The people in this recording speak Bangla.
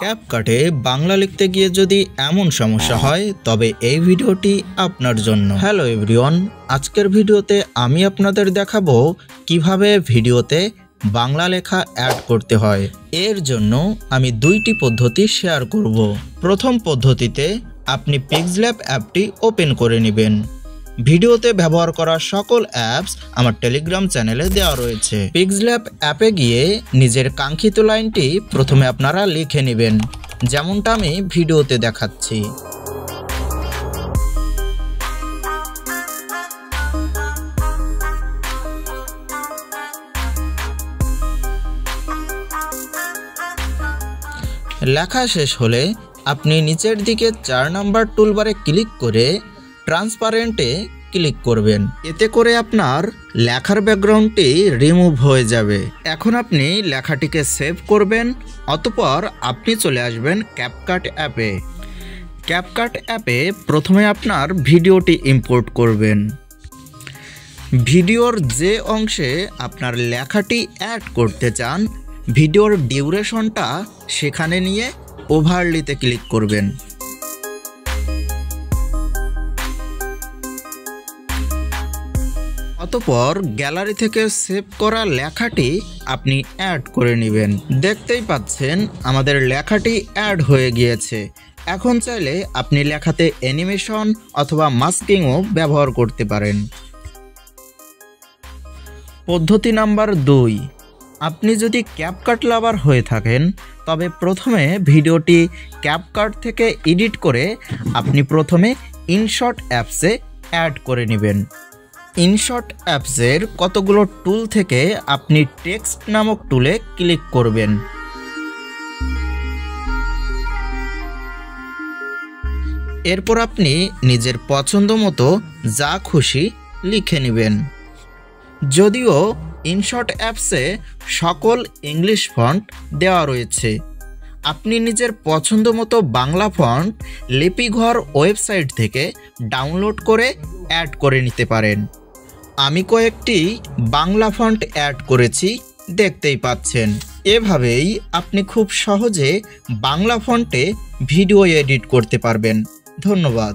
ক্যাপকাটে বাংলা লিখতে গিয়ে যদি এমন সমস্যা হয় তবে এই ভিডিওটি আপনার জন্য। হ্যালো এভরিওয়ান, আজকের ভিডিওতে আমি আপনাদের দেখাবো কিভাবে ভিডিওতে বাংলা লেখা অ্যাড করতে হয়। এর জন্য আমি দুইটি পদ্ধতি শেয়ার করব। প্রথম পদ্ধতিতে আপনি পিক্সল্যাব অ্যাপটি ওপেন করে নেবেন। ভিডিওতে ব্যবহার করা সকল অ্যাপস আমার টেলিগ্রাম চ্যানেলে দেওয়া রয়েছে। পিক্সল্যাব অ্যাপে গিয়ে নিজের কাঙ্ক্ষিত লাইনটি প্রথমে আপনারা লিখে নেবেন, যেমনটা আমি ভিডিওতে দেখাচ্ছি। লেখা শেষ হলে আপনি নিচের দিকে 4 নম্বর টুলবারে ক্লিক করে ট্রান্সপারেন্টে ক্লিক করবেন। এতে করে আপনার লেখার ব্যাকগ্রাউন্ডটি রিমুভ হয়ে যাবে। এখন আপনি লেখাটিকে সেভ করবেন, অতঃপর আপনি চলে আসবেন ক্যাপকাট অ্যাপে। ক্যাপকাট অ্যাপে প্রথমে আপনার ভিডিওটি ইম্পোর্ট করবেন। ভিডিওর যে অংশে আপনার লেখাটি অ্যাড করতে চান, ভিডিওর ডিউরেশনটা সেখানে নিয়ে ওভারলিতে ক্লিক করবেন। অতঃপর গ্যালারি থেকে সেভ করা লেখাটি আপনি অ্যাড করে নেবেন। দেখতেই পাচ্ছেন আমাদের লেখাটি অ্যাড হয়ে গিয়েছে। এখন চাইলে আপনি লেখাতে অ্যানিমেশন অথবা মাস্কিংও ব্যবহার করতে পারেন। পদ্ধতি নাম্বার 2, আপনি যদি ক্যাপকাট লাভার হয়ে থাকেন তবে প্রথমে ভিডিওটি ক্যাপকাট থেকে এডিট করে আপনি প্রথমে ইনশট অ্যাপসে অ্যাড করে নেবেন। ইনশট অ্যাপসের কতগুলো টুল থেকে আপনি টেক্সট নামক টুলে ক্লিক করবেন। এরপর আপনি নিজের পছন্দ মতো যা খুশি লিখে নেবেন। যদিও ইনশট অ্যাপসে সকল ইংলিশ ফন্ট দেওয়া রয়েছে, আপনি নিজের পছন্দ মতো বাংলা ফন্ট লিপিঘর ওয়েবসাইট থেকে ডাউনলোড করে অ্যাড করে নিতে পারেন। আমি কয়েকটি বাংলা ফন্ট অ্যাড করেছি, দেখতেই পাচ্ছেন। এভাবেই আপনি খুব সহজে বাংলা ফন্টে ভিডিও এডিট করতে পারবেন। ধন্যবাদ।